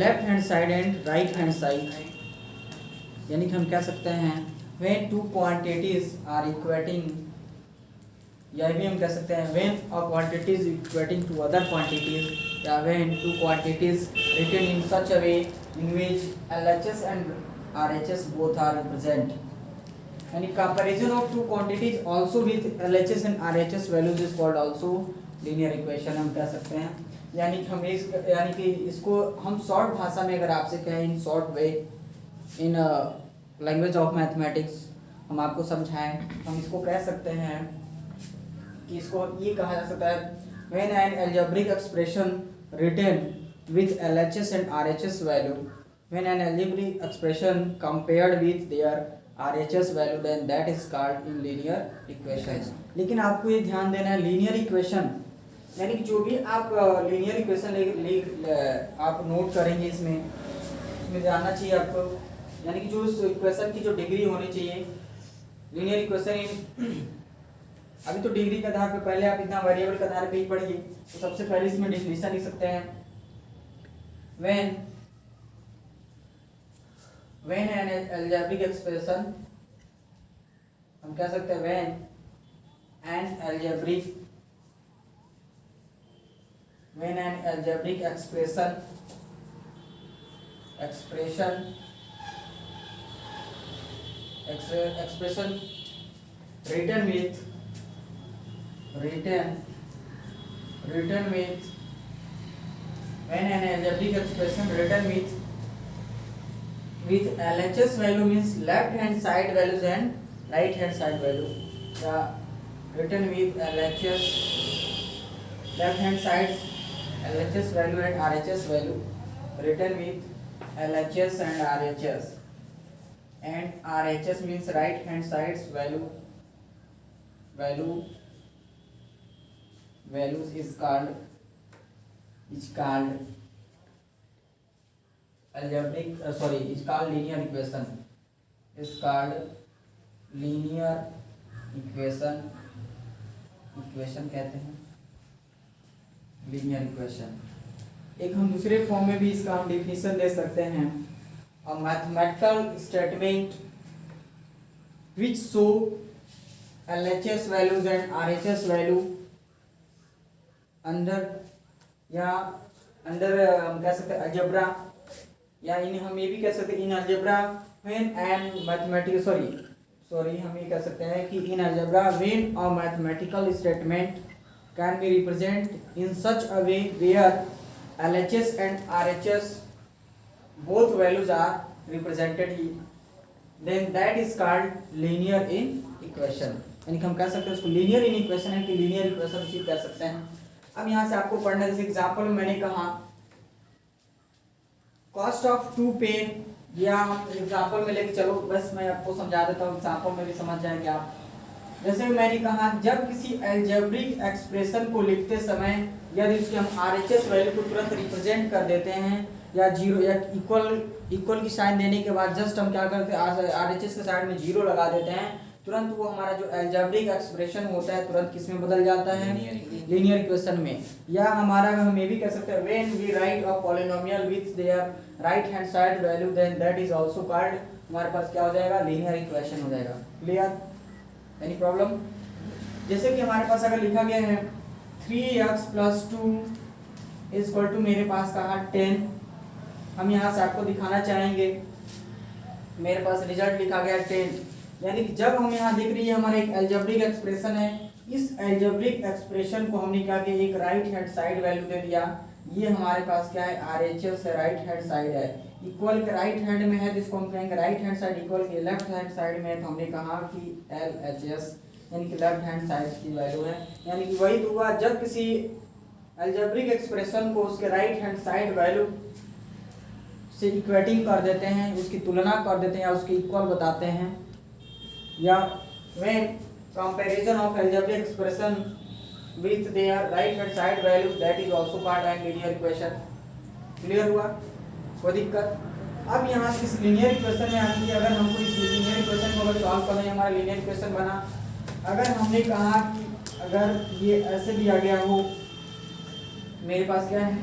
Left hand side and right hand side, यानी कि हम कह सकते हैं when two quantities are equating, या भी हम कह सकते हैं when a quantity is equating to other quantities, या when two quantities written in such a way in which LHS and RHS both are present, यानी comparison of two quantities also with LHS and RHS values is called also linear equation हम कह सकते हैं। यानी कि इसको हम short भाषा में अगर आपसे कहें in short way in language of mathematics हम आपको समझाएं, हम इसको कह सकते हैं कि इसको ये कहा जा सकता है when an algebraic expression written with LHS and RHS value, when an algebraic expression compared with their RHS value then that is called in linear equation. लेकिन आपको ये ध्यान देना है लीनियर इक्वेशन यानी कि जो भी आप लीनियर इक्वेशन आप नोट करेंगे इसमें जानना चाहिए आपको, यानी कि जो उस इक्वेशन की जो डिग्री होनी चाहिए लीनियर इक्वेशन अभी तो डिग्री के आधार पे पहले आप इतना वेरिएबल के आधार पे ही पढ़िए, तो सबसे पहले इसमें डेफिनेशन लिख सकते हैं व्हेन एन अलजेब्रिक एक्सप्रेशन, हम कह सकते हैं when an algebraic expression written with when an algebraic expression written with LHS value means left hand side values and right hand side value, written with LHS left hand sides LHS value and RHS value, written with LHS and RHS means right hand sides values is called algebraic is called linear equation कहते हैं linear equation. एक हम दूसरे form में भी इसका हम definition दे सकते हैं, a mathematical statement which show LHS values and RHS value अंदर हम कह सकते हैं अलजेब्रा, या इन हम ये भी कह सकते हैं in algebra when an mathematical sorry हम ये कह सकते हैं कि in algebra when a mathematical statement can be represented in such a way where LHS and RHS both values are represented, then that is called linear in equation। यानी कि हम कह सकते हैं उसको linear in equation है कि linear equation उसी कह सकते हैं। अब यहाँ से आपको पढ़ना, जैसे एग्जाम्पल में मैंने कहा कॉस्ट ऑफ 2 पेन, या हम एग्जाम्पल में लेके चलो, बस मैं आपको समझा देता हूँ एग्जाम्पल में भी समझ जाएंगे आप। जैसे मैंने कहा जब किसी अलजेब्रिक एक्सप्रेशन को लिखते समय यदि उसके हम RHS वैल्यू को तुरंत रिप्रेजेंट कर देते हैं या जीरो या इक्वल की साइन देने के बाद जस्ट हम क्या करते हैं RHS के साइड में जीरो लगा देते हैं, तुरंत वो हमारा जो अलजेब्रिक एक्सप्रेशन होता है तुरंत किस में बदल जाता है लीनियर इक्वेशन में। या हमारा हम ये भी कह सकते हैं when we write a polynomial with their right hand side value then that is also called, हमारे पास क्या हो जाएगा लीनियर इक्वेशन हो जाएगा। क्लियर? Any problem? जैसे कि हमारे पास अगर लिखा गया है 3x + 2 = मेरे पास कहा 10, हम यहाँ से आपको दिखाना चाहेंगे मेरे पास रिजल्ट लिखा गया 10, यानी कि जब हम यहाँ देख रही है हमारा एक अलजेब्रिक एक्सप्रेशन है, इस अलजेब्रिक एक्सप्रेशन को हमने क्या किया एक राइट हैंड साइड वैल्यू दे दिया, ये हमारे पास क्या है RHS है, राइट हैंड साइड है, इक्वल के राइट हैंड में है तो इसको हम कहेंगे राइट हैंड साइड, इक्वल के लेफ्ट हैंड साइड में है तो हमने कहा कि LHS यानी कि लेफ्ट हैंड साइड की वैल्यू है। यानी कि वही तो हुआ जब किसी अलजेब्रिक एक्सप्रेशन को उसके राइट हैंड साइड वैल्यू से इक्वेटिंग कर देते हैं, उसकी तुलना कर देते हैं या उसके इक्वल बताते हैं, या when comparison of algebraic expression with their right hand side value that is also called an linear equation. Clear हुआ? कोई दिक्कत? अब यहाँ से इस लीनियर इक्वेशन में आने की अगर हमको इस लीनियर इक्वेशन को अगर सॉल्व करना है, हमारा लीनियर इक्वेशन बना, अगर हमने कहा कि अगर ये ऐसे दिया गया हो, मेरे पास क्या है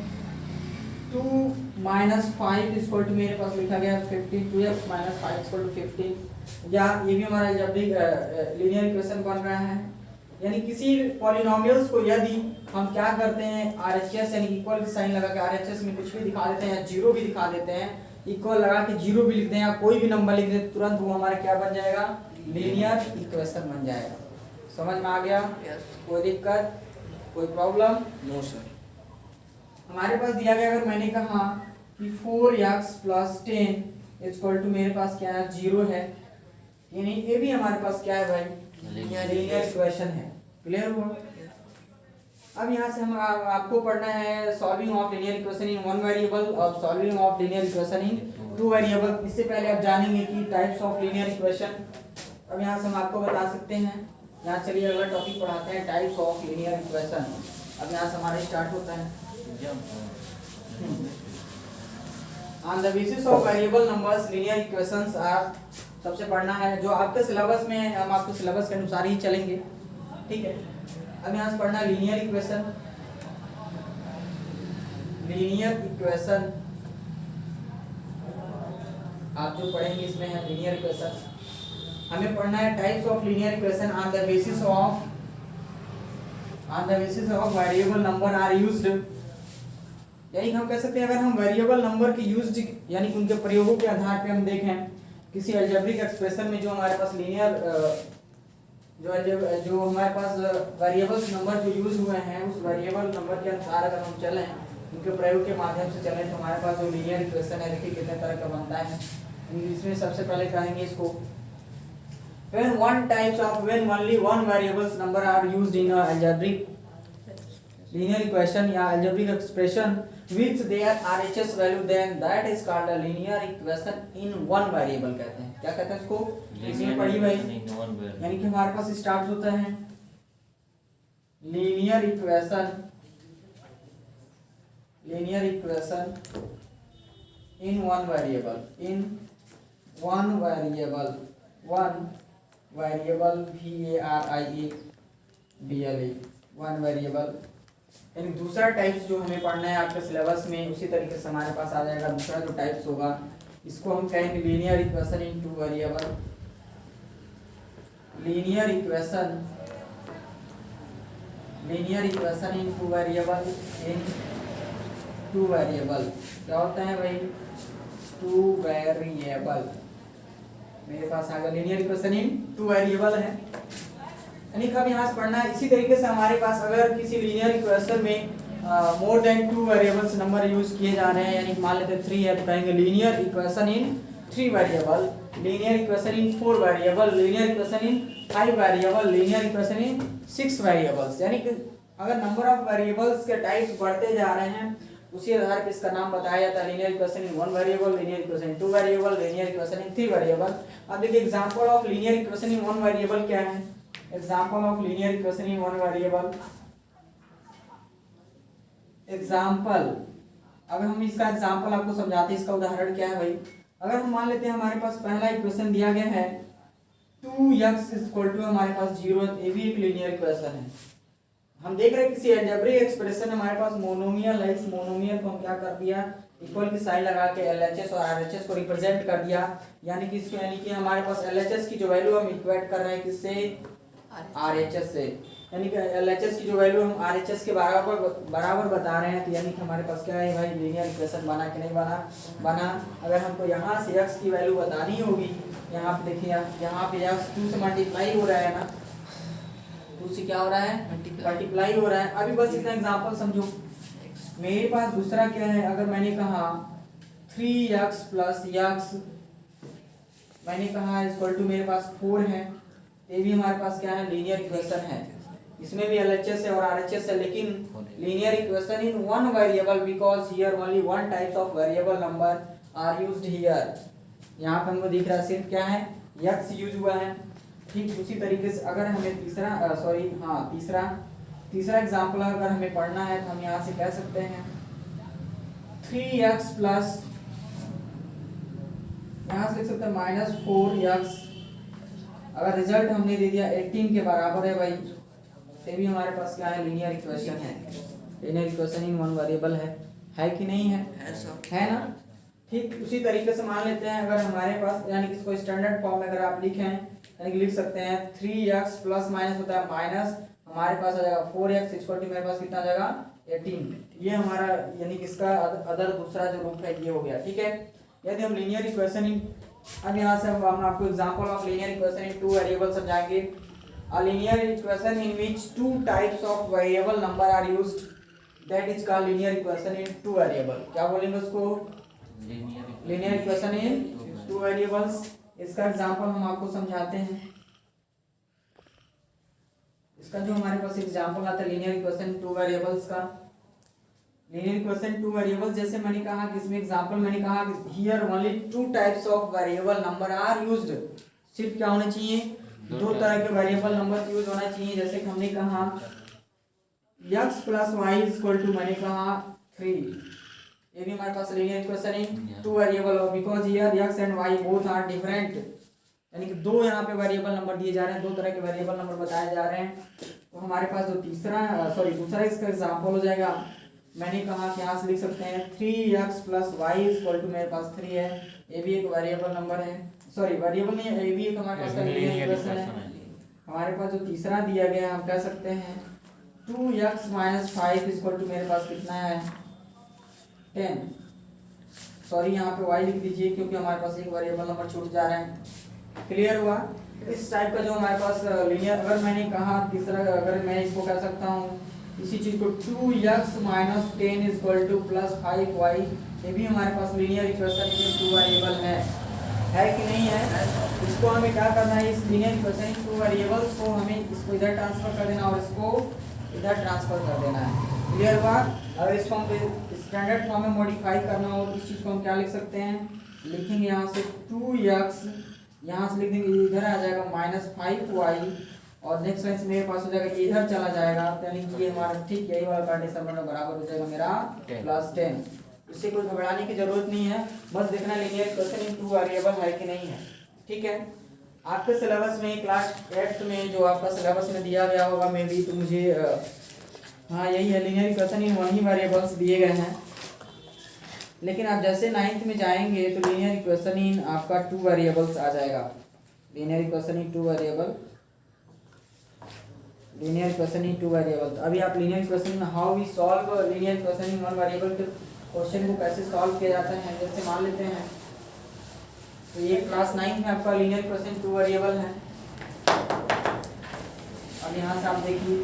2 माइनस 5 इक्वल टू मेरे पास लिखा गया 15, 2x माइनस 5 इक्वल टू 15, या ये भी हमारा अलजेब्रिक लीनियर इक्वेशन बन रहा है। यानी किसी पॉलिनोमियल्स को यदि हम क्या करते हैं आरएचएस यानी इक्वल की साइन लगा के आरएचएस में कुछ भी दिखा देते हैं या जीरो भी दिखा देते हैं, इक्वल लगा के जीरो भी लिख दें या कोई भी नंबर लिख दें, तुरंत वो हमारा क्या बन जाएगा, लीनियर इक्वेशन बन जाएगा। समझ में आ गया? कोई दिक्कत, कोई प्रॉब्लम? No sir. हमारे पास दिया गया, अगर मैंने कहा कि 4x प्लस 10 इक्वल टू मेरे पास क्या है, 0 है, यानी ये भी हमारे पास क्या है भाई, लीनियर इक्वेशन है। क्लियर हुआ? अब यहाँ से हम आपको पढ़ना है solving of linear equation in one variable और solving of linear equation in two variable. इससे पहले आप जानेंगे कि टाइप्स ऑफ लीनियर इक्वेशन। अब यहाँ से हम आपको बता सकते हैं, यहाँ चलिए अगला टॉपिक पढ़ाते हैं, टाइप्स ऑफ लीनियर इक्वेशन। अब यहाँ से हमारा स्टार्ट होता है। On the basis of variable numbers linear equations are, सबसे पढ़ना है जो आपके सिलेबस में है, हम आपको सिलेबस के अनुसार ही चलेंगे, ठीक है। अब यहाँ से पढ़ना लीनियर इक्वेशन। लीनियर इक्वेशन आप जो पढ़ेंगे इसमें है लीनियर इक्वेशन। हमें पढ़ना है types of linear equation on the basis of variable number are used. यानी हम कह सकते हैं अगर हम वेरिएबल नंबर के यूज्ड यानी उनके प्रयोगों के आधार पे हम देखें किसी अलजेब्रिक एक्सप्रेशन में जो हमारे पास लीनियर जो हमारे पास वेरिएबल्स नंबर जो यूज हुए हैं उस वेरिएबल नंबर के अनुसार अगर हम चलें, उनके प्रयोग के माध्यम से चलें, तो हमारे पास जो लीनियर इक्वेशन है देखिए कितने तरह का बनता है। इसमें सबसे पहले कहेंगे इसको when only one variables number are used in a algebraic linear equation या algebraic expression with their RHS value, then that is called a linear equation in one variable कहते हैं। क्या कहते हैं इसको? इसमें पढ़ी भाई, यानी कि हमारे पास स्टार्ट होता है linear equation in one variable variable one variable। यानी दूसरा टाइप्स जो हमें पढ़ना है आपके सिलेबस में उसी तरीके से हमारे पास आ जाएगा। दूसरा जो टाइप्स होगा इसको हम कहेंगे linear equation in two variable. Linear equation in two variable क्या होता है भाई? Two variable. मेरे पास आ गया linear equation in two variable है। यानी कब यहाँ से पढ़ना है इसी तरीके से हमारे पास अगर किसी लीनियर इक्वेशन में more than two variables number use किए जा रहे हैं, यानी मान लेते 3 है तो कहेंगे लीनियर इक्वेशन इन 3 वेरिएबल, लीनियर इक्वेशन इन 4 वेरिएबल, लीनियर इक्वेशन इन 5 वेरिएबल, लीनियर इक्वेशन इन 6 वेरिएबल्स। यानी कि अगर नंबर ऑफ वेरिएबल्स के टाइप्स बढ़ते जा रहे हैं उसी आधार पर इसका नाम बताया जाता है linear equation in 1 variable, linear equation in 2 variable, linear equation in 3 variable. अब देखिए example of linear equation in 1 variable क्या है? Example of linear equation in 1 variable. Example, अब हम इसका एग्जांपल आपको समझाते हैं, इसका उदाहरण क्या है भाई? अगर हम मान लेते हैं हमारे पास पहला इक्वेशन दिया गया है 2x इक्वल टू हमारे पास 0, ये भी एक लीनियर इक्वेशन है। हम देख रहे हैं किसी अलजेब्रिक एक्सप्रेशन हमारे पास मोनोमियल है, इस मोनोमियल को हम क्या कर दिया, इक्वल की साइन लगा के LHS और RHS को रिप्रेजेंट कर दिया। यानी कि हमारे पास LHS की जो वैल्यू हम इक्वेट कर रहे हैं किससे? RHS से। यानी कि LHS की जो वैल्यू हम RHS के बराबर बता रहे हैं, तो यानी कि हमारे पास क्या है भाई, लीनियर इक्वेशन बना कि नहीं बना। अगर हमको यहाँ से x की वैल्यू बतानी होगी, यहाँ पे देखिए यहाँ पे x 2 से मल्टीप्लाई हो रहा है ना, 2 से क्या हो रहा है, मल्टीप्लाई हो रहा है। अभी बस इतना एग्जांपल समझो। मेरे पास दूसरा क्या है, अगर मैंने कहा 3x प्लस x, मैंने कहा इक्वल टू मेरे पास 4 है, ये भी हमारे पास क्या है, लीनियर इक्वेशन है। इसमें भी LHS है और RHS है, लेकिन linear equation in 1 variable because here only 1 types of variable number are used here. यहाँ पे हमको दिख रहा है सिर्फ क्या है, x यूज हुआ है। ठीक उसी तरीके से अगर हमें तीसरा एग्जांपल अगर हमें पढ़ना है तो हम यहाँ से कह सकते हैं 3x प्लस, यहाँ से लिख सकते हैं -4x। अगर रिजल्ट हमने दे दिया 18 के बराबर है भाई, तो भी हमारे पास क्या है, लीनियर इक्वेशन है। लीनियर इक्वेशन इन 1 वेरिएबल है। है कि नहीं है? है ना? ठीक उसी तरीके से मान लेते हैं अगर हमारे पास यानी कि इसको स्टैंडर्ड फॉर्म में अगर आप लिखें यानी कि लिख सकते हैं 3x प्लस माइनस होता है माइनस हमारे पास आ जाएगा 4x इक्वल टू मेरे पास कितना आ जाएगा 18। ये हमारा यानी कि इसका अदर दूसरा जो रूप है ये हो गया। ठीक है, यदि हम लीनियर इक्वेशन इन अब यहाँ से हम आपको example of linear equation in two variable समझाएंगे। A linear equation in which two types of variable number are used that is called linear equation in two variable. क्या बोलेंगे उसको? Linear equation in two variables. इसका example हम आपको समझाते हैं। इसका जो हमारे पास एग्जांपल आता है लीनियर इक्वेशन टू वेरिएबल्स का, लीनियर इक्वेशन टू वेरिएबल्स जैसे मैंने कहा कि इसमें एग्जांपल मैंने कहा कि here only two types of variable number are used. सिर्फ क्या होना चाहिए? दो तरह के वेरिएबल नंबर यूज होना चाहिए। जैसे कि हमने कहा x plus y equal to मैंने कहा 3। ये भी हमारे पास linear equation in two variable और because here x and y both are different यानी कि दो यहाँ पे वेरिएबल नंबर दिए जा रहे हैं, दो तरह के वेरिएबल नंबर बताए जा रहे हैं। तो हमारे पास जो दूसरा इसका एग्जांपल हो जाएगा मैंने कहा कि यहाँ से लिख सकते हैं 3x plus y equal to मेरे पास 3 है। ये भी एक वेरिएबल नंबर है, सॉरी वेरिएबल नहीं है, ये भी एक हमारे पास लीनियर इक्वेशन है। हमारे पास जो तीसरा दिया गया हम कह सकते हैं 2x माइनस 5 इक्वल टू मेरे पास कितना है 10। सॉरी यहाँ पे y लिख दीजिए क्योंकि हमारे पास एक वेरिएबल नंबर छूट जा रहे हैं। क्लियर हुआ? इस टाइप का जो हमारे पास लीनियर अगर मैंने कहा तीसरा अगर मैं इसको कह सकता हूँ इसी चीज को 2x minus 10 equal two plus 5y, ये भी हमारे पास लीनियर इक्वेशन में टू वेरिएबल है कि नहीं है? इसको हमें क्या करना है? इस लीनियर इक्वेशन टू वेरिएबल्स को हमें इसको इधर ट्रांसफर कर देना और इसको इधर ट्रांसफर कर देना है। क्लियर हुआ? अगर इसको हम स्टैंडर्ड फॉर्म में मॉडिफाई करना हो तो इस चीज को हम क्या लिख सकते हैं? लिखेंगे यहाँ से 2x, यहाँ से लिख देंगे इधर आ जाएगा माइनस 5y और नेक्स्ट लाइन से मेरे पास हो जाएगा इधर चला जाएगा यानी कि ये हमारा ठीक यही वाला कंडीशन बराबर हो जाएगा मेरा प्लस 10। इससे कोई घबराने की जरूरत नहीं है, बस देखना linear equation in two variable है कि नहीं है। ठीक है, आपके सिलेबस में क्लास 8th में जो आपका सिलेबस में दिया गया होगा मे बी तो मुझे हाँ यही है linear equation in one he variables दिए गए हैं। लेकिन आप जैसे 9th में जाएंगे तो लीनियर इक्वेशन इन आपका टू वेरिएबल्स आ जाएगा। Linear equation in two variable, linear equation in two variable. अभी आप linear equation how we solve linear equation in one variable के क्वेश्चन को कैसे सॉल्व किया जाता है जैसे मान लेते हैं तो ये क्लास 9 में आपका लीनियर इक्वेशन टू वेरिएबल है। अब यहाँ से आप देखिए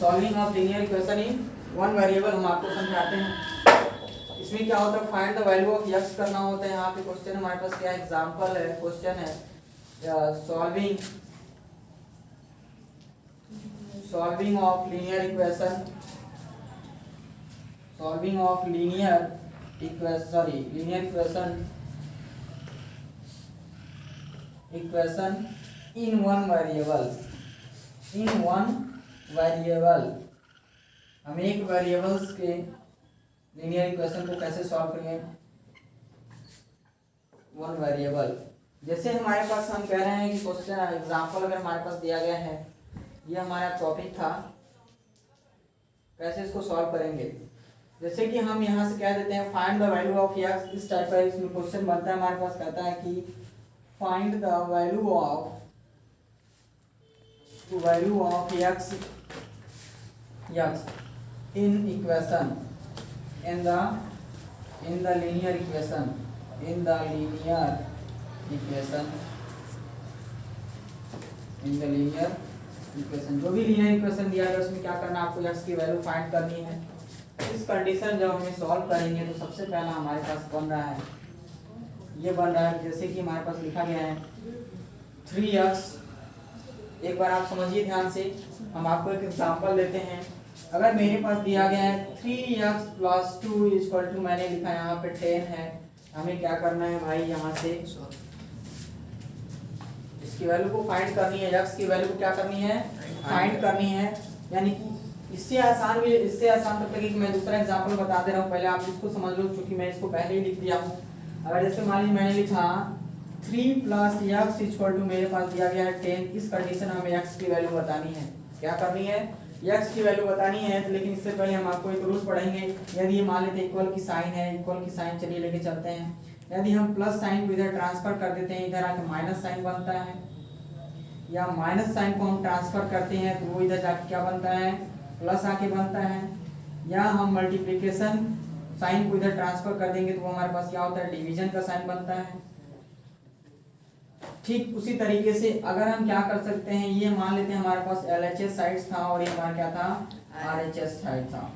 solving of linear equation in one variable हम आपको समझाते हैं। इसमें क्या होता है? Find the value of x करना होता है। यहाँ पे क्वेश्चन हमारे पास क्या एग्जांपल है, क्वेश्चन है solving of linear equation, solving of linear equation in one variable. हम एक वेरिएबल्स के लीनियर इक्वेशन को कैसे सॉल्व करेंगे? One variable. जैसे हमारे पास हम कह रहे हैं कि क्वेश्चन एग्जांपल अगर हमारे पास दिया गया है, ये हमारा टॉपिक था, कैसे इसको सॉल्व करेंगे? जैसे कि हम यहाँ से कह देते हैं find the value of x। इस टाइप का इसमें क्वेश्चन बनता है हमारे पास, कहता है कि find the value of x in equation in the linear equation जो भी लीनियर इक्वेशन दिया गया उसमें क्या करना है? आपको x की वैल्यू फाइंड करनी है। इस कंडीशन जब हमें सॉल्व करेंगे तो सबसे पहला हमारे पास बन रहा है, ये बन रहा है जैसे कि हमारे पास लिखा गया है 3x। एक बार आप समझिए ध्यान से, हम आपको एक एग्जांपल देते हैं। अगर मेरे पास दिया गया है 3x प्लस 2 इक्वल टू मैंने लिखा यहाँ पे 10 है, हमें क्या करना है भाई? यहाँ से इसकी वैल्यू को फाइंड करनी है, x की वैल्यू को क्या करनी है? फाइंड करनी है। यानी कि इससे आसान तब तक कि मैं दूसरा एग्जांपल बता दे रहा हूँ, पहले आप इसको समझ लो क्योंकि मैं इसको पहले ही लिख दिया हूँ। अगर जैसे मान लीजिए मैंने लिखा 3 प्लस x इक्वल टू मेरे पास दिया गया है 10, इस कंडीशन में हमें x की वैल्यू बतानी है। क्या करनी है? x की वैल्यू बतानी है तो, लेकिन इससे पहले हम आपको एक रूल पढ़ेंगे। यदि ये मान लेते इक्वल की साइन है, इक्वल की साइन चलिए लेके चलते हैं। यदि हम प्लस साइन को इधर ट्रांसफर कर देते हैं, इधर आके माइनस साइन बनता है, या माइनस साइन को हम ट्रांसफर करते हैं तो वो इधर जाके क्या बनता है, प्लस आके बनता है, या हम मल्टीप्लिकेशन साइन को इधर ट्रांसफर कर देंगे तो वो हमारे पास क्या होता है, डिवीजन का साइन बनता है। ठीक उसी तरीके से अगर हम क्या कर सकते हैं, ये मान लेते हैं हमारे पास LHS साइड था और ये हमारा क्या था, RHS साइड था।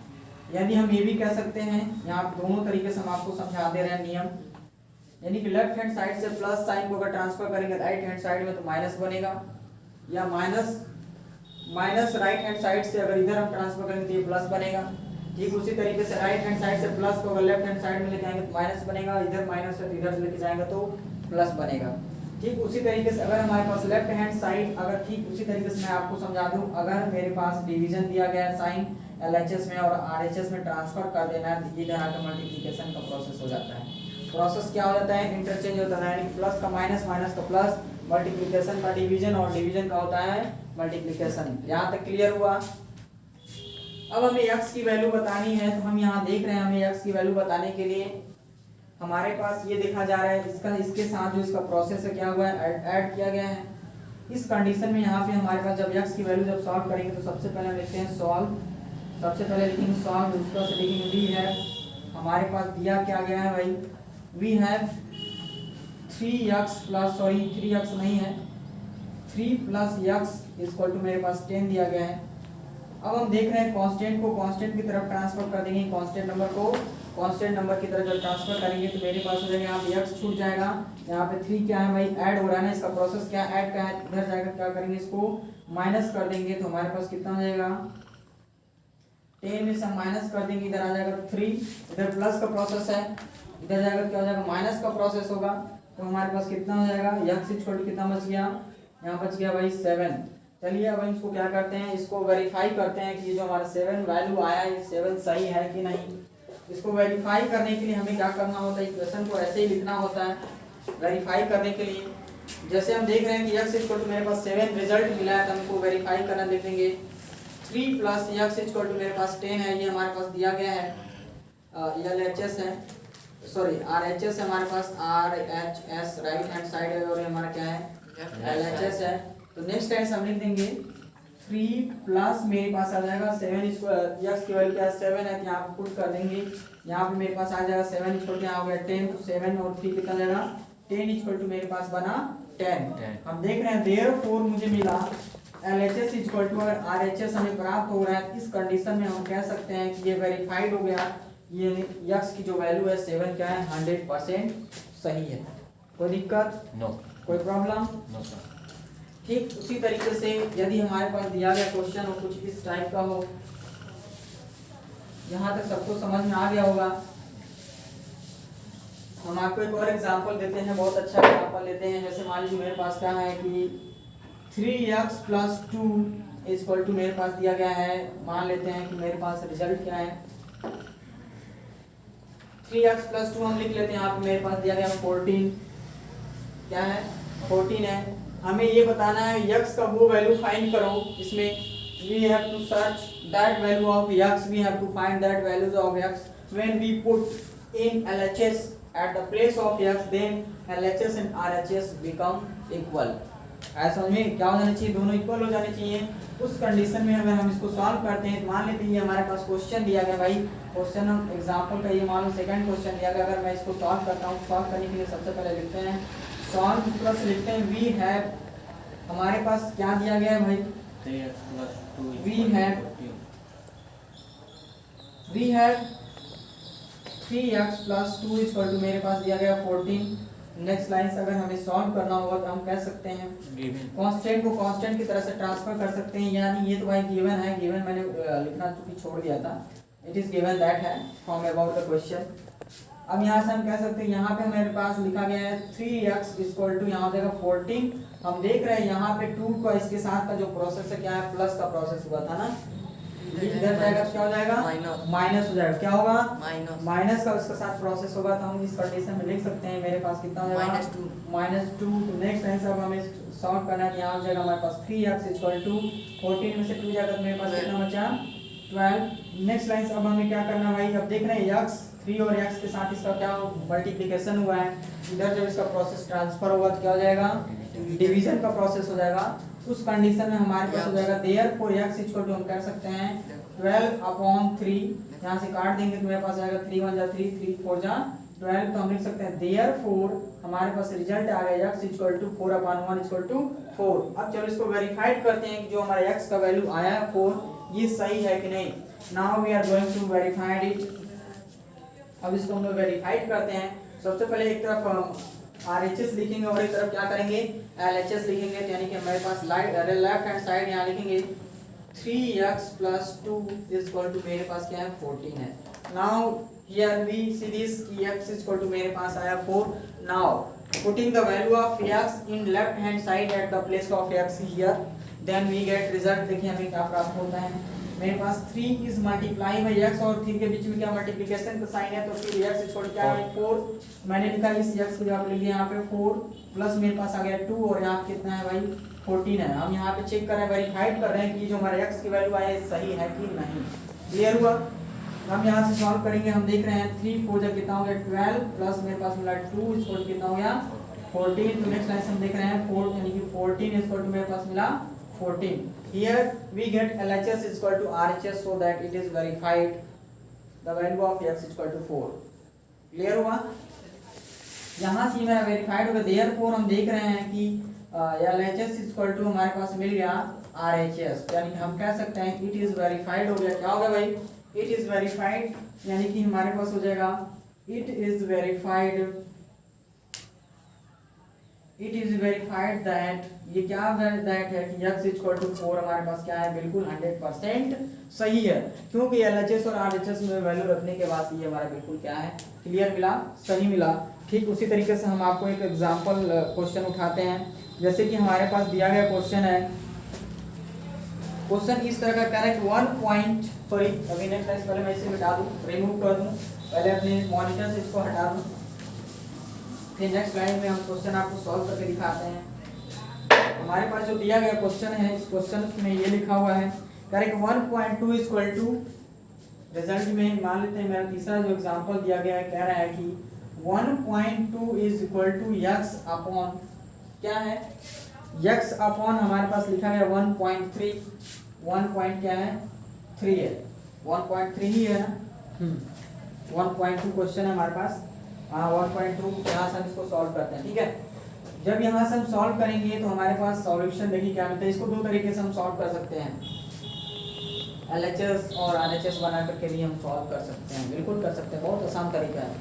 यदि हम ये भी कह सकते हैं, यहाँ दोनों तरीके से हम आपको समझा दे रहे हैं नियम, यानी कि लेफ्ट हैंड साइड से प्लस साइन को अगर ट्रांसफर करेंगे राइट हैंड साइड में तो माइनस बनेगा, या माइनस राइट हैंड साइड से अगर इधर हम ट्रांसफर करेंगे तो ये प्लस बनेगा। ठीक उसी तरीके से राइट हैंड साइड से प्लस को अगर लेफ्ट हैंड साइड में लेके आएंगे तो माइनस बनेगा, इधर माइनस है तो इधर से लेके जाएंगे तो प्लस बनेगा। ठीक उसी तरीके से अगर हमारे पास लेफ्ट हैंड साइड, अगर ठीक उसी तरीके से मैं आपको समझा दूं, अगर मेरे पास डिवीजन दिया गया है साइन LHS में और RHS में ट्रांसफर कर देना है तो इधर आकर मल्टीप्लिकेशन का प्रोसेस हो जाता है। प्रोसेस क्या हो जाता है, इंटरचेंज होता है, यानी प्लस का माइनस, माइनस का प्लस, मल्टीप्लिकेशन का डिवीजन और डिवीजन का होता है मल्टीप्लिकेशन। यहाँ तक क्लियर हुआ। अब हमें x की वैल्यू बतानी है तो हम यहाँ देख रहे हैं, हमें x की वैल्यू बताने के लिए हमारे पास ये देखा जा रहा है, इसका इसके साथ जो इसका प्रोसेस है क्या हुआ है, ऐड किया गया है। इस कंडीशन में यहाँ पे हमारे पास जब x की वैल्यू जब सॉल्व करेंगे तो सबसे पहले हम लिखते हैं सॉल्व, सबसे पहले लिखेंगे सॉल्व, उसका से लिखेंगे वी है, हमारे पास दिया क्या गया है भाई, we have 3x plus, sorry 3x नहीं है, 3 प्लस x इक्वल टू मेरे पास 10 दिया गया है। अब हम देख रहे हैं कांस्टेंट को कांस्टेंट की तरफ ट्रांसफर कर देंगे, कांस्टेंट नंबर को कांस्टेंट नंबर की तरफ जब ट्रांसफर करेंगे तो मेरे पास हो जाएगा यहाँ पे x छूट जाएगा, यहाँ पे 3 क्या है भाई, ऐड हो रहा है ना, इसका प्रोसेस क्या ऐड का है, इधर जाएगा क्या करेंगे, इसको माइनस कर देंगे तो हमारे पास कितना हो जाएगा, 10 में से हम माइनस कर देंगे, इधर आ जाएगा 3, इधर प्लस का प्रोसेस है, इधर जाएगा क्या हो जाएगा, माइनस का प्रोसेस होगा, तो हमारे पास कितना हो जाएगा, x इक्वल टू कितना बच गया, यहाँ बच गया भाई 7। चलिए अब हम इसको क्या करते हैं, इसको वेरीफाई करते हैं कि ये जो हमारा 7 वैल्यू आया है, 7 सही है कि नहीं। इसको वेरीफाई करने के लिए हमें क्या करना होता है, इक्वेशन को ऐसे ही लिखना होता है वेरीफाई करने के लिए। जैसे हम देख रहे हैं कि x इक्वल टू मेरे पास 7 रिजल्ट मिला है तो हमको वेरीफाई करना लिख देंगे 3 प्लस x इक्वल टू मेरे पास 10 है, ये हमारे पास दिया गया है, LHS है, सॉरी RHS है हमारे पास, RHS राइट हैंड साइड है और ये हमारा क्या है, LHS है। तो नेक्स्ट टाइम हम लिख देंगे 3 प्लस मेरे पास आ जाएगा 7 इसको, x की वैल्यू क्या है 7 है, यहाँ पे पुट कर देंगे, यहाँ पे मेरे पास आ जाएगा 7 इक्वल टू यहाँ हो गया 10, तो 7 और 3 कितना जाएगा 10 इक्वल टू मेरे पास बना 10। हम देख रहे हैं देयरफॉर मुझे मिला LHS इक्वल टू, अगर RHS हमें प्राप्त हो रहा है इस कंडीशन में हम कह सकते हैं कि ये वेरीफाइड हो गया, ये x की जो वैल्यू है 7 क्या है 100% सही है। कोई दिक्कत, नो, कोई प्रॉब्लम, नो सर। ठीक उसी तरीके से यदि हमारे पास दिया गया क्वेश्चन हो कुछ इस टाइप का हो, यहाँ तक सबको समझ में आ गया होगा। हम आपको एक और एग्जांपल देते हैं, बहुत अच्छा एग्जांपल लेते हैं। जैसे मान लीजिए मेरे पास क्या है कि 3x प्लस 2 इक्वल टू मेरे पास दिया गया है, मान लेते हैं कि मेरे पास रिजल्ट क्या है 3x प्लस 2 हम लिख लेते हैं, यहाँ पे मेरे पास दिया गया 14, क्या है 14 है। हमें ये बताना है x का वो वैल्यू फाइंड करो, इसमें we have to search that value of x, we have to find that values of x when we put in LHS at the place of x, then LHS and RHS become equal। ऐसा समझ में क्या हो जाना चाहिए, दोनों equal हो जाने चाहिए। उस कंडीशन में अगर हम इसको सॉल्व करते हैं तो मान लेते हैं ये हमारे पास क्वेश्चन दिया गया भाई, क्वेश्चन हम एग्जांपल का ये मान लो सेकंड क्वेश्चन दिया गया। अगर मैं इसको सॉल्व करता हूँ, सॉल्व करने के लिए सबसे पहले लिखते हैं सॉल्व, प्लस लिखते हैं वी हैव, हमारे पास क्या दिया गया है भाई, we have 3x plus 2 equal to मेरे पास दिया गया 14। नेक्स्ट लाइन से अगर हमें सॉल्व करना होगा तो हम कह सकते हैं कांस्टेंट को कांस्टेंट की तरह से ट्रांसफर कर सकते हैं, यानी ये तो भाई गिवन है, गिवन मैंने लिखना चूंकि छोड़ दिया था, इट इज गिवन दैट है फ्रॉम अबाउट द क्वेश्चन। अब यहाँ से हम कह सकते हैं, यहाँ पे मेरे पास लिखा गया है 3x इक्वल टू यहाँ हो जाएगा 14। हम देख रहे हैं यहाँ पे 2 का इसके साथ का जो प्रोसेस है क्या है, प्लस का प्रोसेस हुआ था ना, इधर जाएगा तो क्या हो जाएगा, माइनस हो जाएगा। क्या होगा, माइनस का उसके साथ प्रोसेस होगा, तो हम इस कंडीशन में लिख सकते हैं मेरे पास कितना हो जाएगा, -2। तो नेक्स्ट आंसर अब हमें सॉल्व करना है। यहाँ हो जाएगा हमारे पास 3x = 14 में से 2 जाएगा तो मेरे पास कितना बचा, 12। नेक्स्ट लाइन अब हमें क्या करना भाई, अब देख रहे हैं x 3 और x के साथ इसका क्या मल्टीप्लिकेशन हुआ है, इधर जब इसका प्रोसेस ट्रांसफर होगा तो क्या हो जाएगा, डिवीजन का प्रोसेस हो जाएगा। उस कंडीशन में हमारे पास हो जाएगा देयरफॉर x = हम कर सकते हैं 12/3, यहाँ से काट देंगे तो मेरे पास आएगा 3 1 जा 3 3 4 जा 12, तो हम लिख सकते हैं देयरफॉर हमारे पास रिजल्ट आ गया x = 4/1 = 4। अब चलो इसको वेरीफाइड करते हैं कि जो हमारा x का वैल्यू आया है 4, ये सही है कि नहीं। Now we are going to verified it. अब इसको हम लोग वेरीफाइड करते हैं। सबसे पहले एक तरफ RHS लिखेंगे और एक तरफ क्या करेंगे, LHS लिखेंगे, तो यानी कि हमारे पास लेफ्ट हैंड साइड यहाँ लिखेंगे 3x + 2 = मेरे पास क्या है, 14 है। Now here we see this x = मेरे पास आया 4। Now putting the value of x in left hand side at the place of x here, then we get result. देखिए हमें क्या प्राप्त होता है, मेरे पास 3 इज मल्टीप्लाई बाय x और 3 के बीच में क्या मल्टीप्लिकेशन का साइन है, तो फिर x = क्या है, 4। मैंने लिखा इस x को जब ले लिया यहाँ पे 4 प्लस मेरे पास आ गया 2 और यहाँ कितना है भाई, 14 है। हम यहाँ पे चेक कर रहे हैं, वेरीफाइड कर रहे हैं कि जो हमारा x की वैल्यू आई है सही है कि नहीं। क्लियर हुआ। हम यहाँ से सॉल्व करेंगे, हम देख रहे हैं 3 4 जब कितना हो गया 12 प्लस मेरे पास मिला 2 = कितना हो गया, 14। तो नेक्स्ट लाइन हम देख रहे हैं 4 यानी कि 14 = मेरे पास मिला 14। Here we get LHS = RHS, so that it is verified the value of x = 4। Clear हुआ। यहाँ से मेरा वेरीफाइड होगा, therefore हम देख रहे हैं कि LHS = हमारे पास मिल गया RHS, यानी कि हम कह सकते हैं इट इज वेरीफाइड हो गया। क्या हो गया भाई, इट इज वेरीफाइड, यानी कि हमारे पास हो जाएगा इट इज वेरीफाइड दैट, ये क्या दैट है कि x = 4 हमारे पास क्या है, बिल्कुल 100% सही है, क्योंकि LHS और RHS में वैल्यू रखने के बाद ये हमारा बिल्कुल क्या है, क्लियर मिला, सही मिला। ठीक उसी तरीके से हम आपको एक एग्जांपल क्वेश्चन उठाते हैं। जैसे कि हमारे पास दिया गया क्वेश्चन है, क्वेश्चन इस तरह का कह रहा है कि 1 पॉइंट, सॉरी अभी नेक्स्ट टाइम पहले मैं इसे मिटा दूं, रिमूव कर दूं, पहले अपने मॉनिटर से इसको हटा दूं, फिर नेक्स्ट लाइन में हम क्वेश्चन आपको सॉल्व करके दिखाते हैं। हमारे पास जो दिया गया क्वेश्चन है, इस क्वेश्चन में ये लिखा हुआ है, कह रहे हैं 1.2 = रिजल्ट में मान लेते हैं मेरा तीसरा जो एग्जांपल दिया गया है, कह रहा है कि 1.2 = x अपॉन क्या है, x अपॉन हमारे पास लिखा गया 1.3, 1 पॉइंट क्या है 3 है, 1.3 ही है ना, 1.2 क्वेश्चन है हमारे पास। हाँ 1.2 यहाँ से हम इसको सॉल्व करते हैं। ठीक है, जब यहाँ से हम सॉल्व करेंगे तो हमारे पास सॉल्यूशन देखिए क्या मिलता है। इसको दो तरीके से हम सॉल्व कर सकते हैं, LHS और RHS बना करके भी हम सॉल्व कर सकते हैं, बिल्कुल कर सकते हैं, बहुत आसान तरीका है,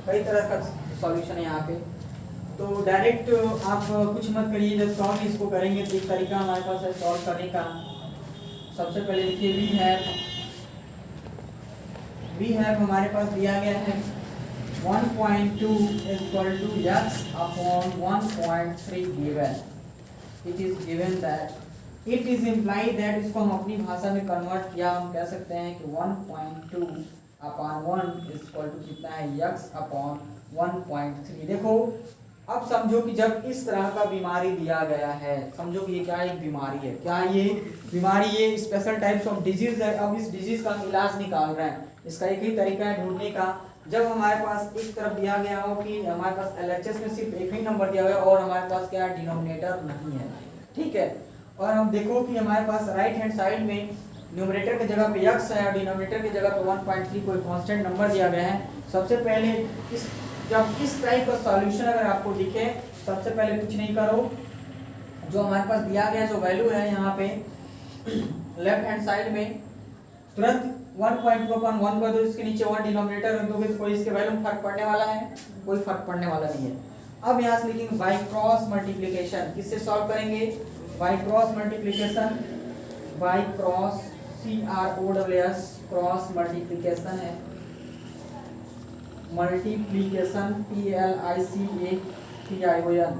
कई तरह का सॉल्यूशन है यहाँ पे। तो डायरेक्ट आप कुछ मत करिए, जब सॉल्व इसको करेंगे तो एक तरीका हमारे पास है सॉल्व करने का। सबसे पहले देखिए वी हैव हमारे पास दिया गया है 1.2 = x upon 1.3 given, it is given that it is implied that, इसको हम अपनी भाषा में कन्वर्ट किया, हम कह सकते हैं कि 1.2 upon 1 = कितना है, x upon 1.3। देखो अब समझो कि जब इस तरह का बीमारी दिया गया है, समझो कि ये क्या एक बीमारी है, क्या ये बीमारी, ये स्पेशल टाइप्स ऑफ डिजीज है। अब इस डिजीज का इलाज निकाल रहे हैं, इसका एक ही तरीका है ढूंढने का। जब हमारे पास एक तरफ दिया गया हो कि हमारे पास LHS में सिर्फ एक ही नंबर दिया हुआ है और हमारे पास क्या डिनोमिनेटर नहीं है, ठीक है, और हम देखो कि हमारे पास राइट हैंड साइड में न्यूमरेटर की जगह पे x है और डिनोमिनेटर की जगह पे 1.3 कोई कांस्टेंट नंबर दिया गया है। सबसे पहले जब इस टाइप का सॉल्यूशन अगर आपको दिखे, सबसे पहले कुछ नहीं करो, जो हमारे पास दिया गया जो वैल्यू है यहाँ पे लेफ्ट हैंड साइड में तुरंत 1.2/1 कर दो, इसके नीचे 1 डिनोमिनेटर रख दोगे तो कोई इसके वैल्यू में फर्क पड़ने वाला है, कोई फर्क पड़ने वाला नहीं है। अब यहाँ से लिखेंगे बाय क्रॉस मल्टीप्लिकेशन, किससे सॉल्व करेंगे, by cross multiplication, by cross CROSS cross multiplication है, multiplication PLICATION,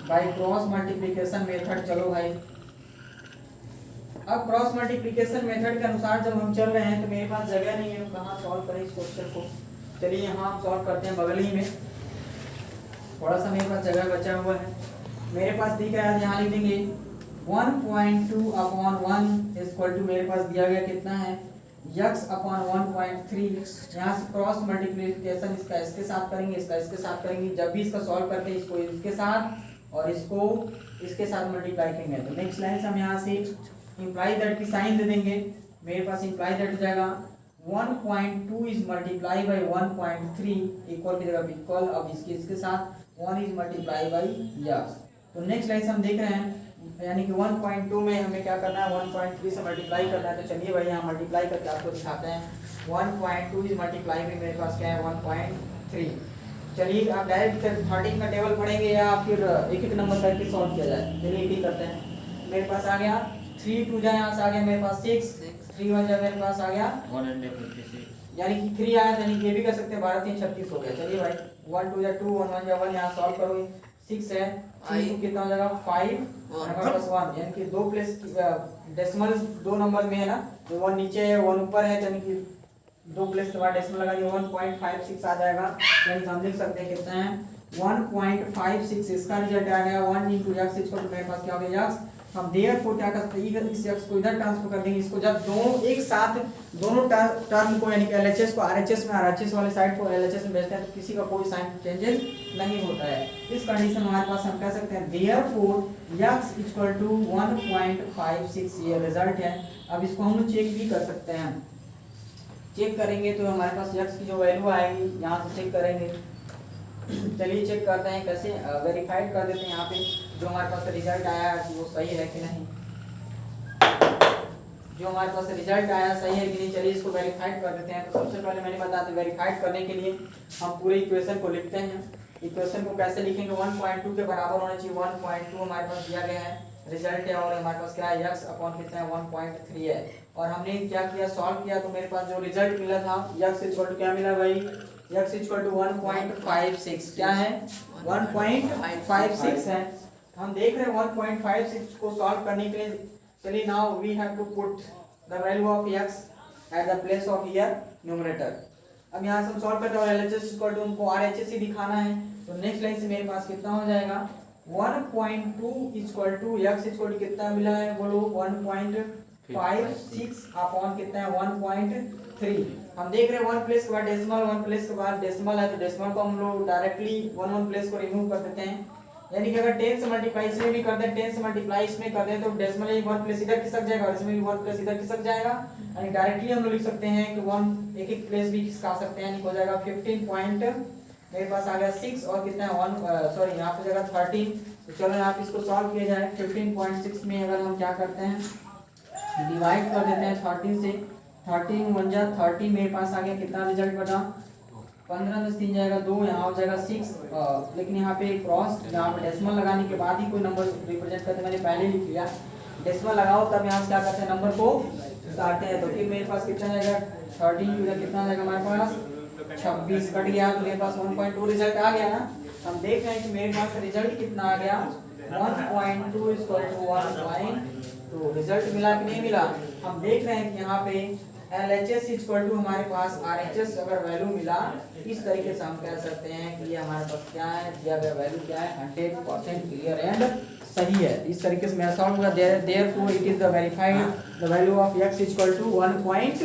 by cross multiplication method. चलो भाई अब क्रॉस मल्टीप्लिकेशन मेथड के अनुसार जब हम चल रहे हैं तो मेरे पास जगह नहीं है, कहाँ सॉल्व करें इस क्वेश्चन को। चलिए यहाँ हम सॉल्व करते हैं बगल ही में, थोड़ा सा मेरे पास जगह बचा हुआ है। मेरे पास दिख रहा है, यहाँ लिख देंगे 1.2 अपॉन 1 इक्वल टू मेरे पास दिया गया कितना है x अपॉन 1.3। यहाँ से क्रॉस मल्टीप्लिकेशन इसका इसके साथ करेंगे, इसका इसके साथ करेंगे। जब भी इसका सॉल्व करते हैं इसको इसके साथ और इसको इसके साथ मल्टीप्लाई करेंगे। तो नेक्स्ट लाइन से हम यहाँ से इम्प्लाई दैट की साइन दे देंगे। मेरे पास इम्प्लाई दैट हो जाएगा 1.2 इज मल्टीप्लाई बाई 1.3 इक्वल की जगह इक्वल, अब इसके साथ 1 इज मल्टीप्लाई बाई यक्स। तो नेक्स्ट लाइन से हम देख रहे हैं यानी कि 1.2 में हमें क्या करना है 1.3 से मल्टीप्लाई करना है। तो चलिए भाई यहाँ मल्टीप्लाई करके आपको दिखाते हैं। 1.2 इज मल्टीप्लाई में मेरे पास क्या है 1.3। चलिए आप डायरेक्ट 13 का टेबल पढ़ेंगे या फिर एक एक नंबर करके सॉल्व किया जाए। चलिए एक ही करते हैं। मेरे पास आ गया 3 2 जाए यहाँ से आ गया मेरे पास 6, 3 1 जाए मेरे पास आ गया 156, यानी कि 3 आया, यानी ये भी कर सकते हैं 12 3 36 हो गया। चलिए भाई 1 2 जा 2 1 1 जा 1, यहाँ सॉल्व करो 6 है 3 कितना हो जाएगा 5 प्लस 1, यानी कि 2 प्लेस डेसिमल 2 नंबर में है ना, तो 1 नीचे है 1 ऊपर है, यानी कि 2 प्लेस के बाद डेसिमल लगा दिया 1.56 आ जाएगा। यानी हम लिख सकते हैं कितना है 1.56। इसका रिजल्ट आ गया 1 इंटू एक्स इक्वल टू मेरे पास क्या हो गया यक्स। हम देयरफॉर क्या कर सकते हैं इस यक्स को इधर ट्रांसफर कर देंगे। इसको जब दोनों एक साथ दोनों टर्म को यानी कि एलएचएस को आरएचएस में आरएचएस वाले साइड को एलएचएस में भेजते हैं तो किसी का कोई साइन चेंजेस नहीं होता है। इस कंडीशन में हमारे पास हम कह सकते हैं देयरफॉर यक्स इक्वल टू 1.56 ये रिजल्ट है। अब इसको हम चेक भी कर सकते हैं। चेक करेंगे तो हमारे पास यक्स की जो वैल्यू आएगी यहाँ से चेक करेंगे। चलिए चेक करते हैं कैसे, वेरीफाइड कर देते हैं यहाँ पे जो हमारे पास रिजल्ट आया है वो सही है कि नहीं। जो हमारे पास रिजल्ट आया सही है कि नहीं, चलिए इसको वेरीफाइड कर देते हैं। तो सबसे पहले मैंने बता दिया वेरीफाइड करने के लिए हम पूरे इक्वेशन को लिखते हैं। इक्वेशन को कैसे लिखेंगे 1.2 के बराबर होना चाहिए। 1.2 हमारे पास दिया गया है रिजल्ट है और हमारे पास क्या है यक्स अपॉन कितना है 1.3 है। और हमने क्या किया सॉल्व किया तो मेरे पास जो रिजल्ट मिला था यक्स इक्वल टू क्या मिला भाई x इक्वल टू 1.56 क्या है 1.56 है। हम देख रहे हैं 1.56 को सॉल्व करने के लिए। चलिए now we have to put the value of x at the place of here numerator. अब यहाँ से हम सॉल्व करते हैं और LHS इक्वल टू हमको RHS ही दिखाना है। तो नेक्स्ट लाइन से मेरे पास कितना हो जाएगा 1.2 equal to x equal to कितना मिला है बोलो 1.56 अपॉन कितना है 1.3। हम देख रहे हैं 1 प्लेस के बाद डेसिमल 1 प्लेस के बाद डेसिमल है तो डेसिमल को हम लोग डायरेक्टली 1 प्लेस को रिमूव कर देते हैं। यानी कि अगर 10 से मल्टीप्लाई इसमें भी कर दें 10 से मल्टीप्लाई इसमें कर दें तो डेसिमल 1 प्लेस इधर खिसक जाएगा और इसमें भी 1 प्लेस इधर खिसक जाएगा। यानी डायरेक्टली हम लोग लिख सकते हैं कि 1 एक एक प्लेस भी खिसका सकते हैं। यानी हो जाएगा 15 पॉइंट मेरे पास आ गया 6 और कितना है 1 सॉरी यहाँ पे जगह 13। तो चलो यहाँ पे इसको सॉल्व किया जाए। 15.6 में अगर हम क्या करते हैं डिवाइड कर देते हैं 13 से 13 1 जा 30 मेरे पास आ गया कितना रिजल्ट बटा 15 10 3 जाएगा 2 यहाँ हो जाएगा 6। लेकिन यहाँ पे क्रॉस यहाँ पे डेसिमल लगाने के बाद ही कोई नंबर रिप्रेजेंट करते मैंने पहले लिख लिया। डेसिमल लगाओ तब यहाँ से क्या करते हैं नंबर को काटते हैं। तो फिर मेरे पास कितना जाएगा 13 इधर कितना जाएगा हमारे पास 26 कट गया तो मेरे पास 1.2 रिजल्ट आ गया ना। हम देख रहे हैं कि मेरे पास रिजल्ट कितना आ गया 1.2 इक्वल टू 1. तो रिजल्ट मिला कि नहीं मिला। हम देख रहे हैं कि यहाँ पे LHS इक्वल टू हमारे पास RHS अगर वैल्यू मिला इस तरीके से हम कह सकते हैं कि ये हमारे पास क्या है दिया गया वैल्यू क्या है 100% क्लियर एंड सही है। इस तरीके से मेरा सॉल्व होगा therefore it is the verified the value of x equal to 1.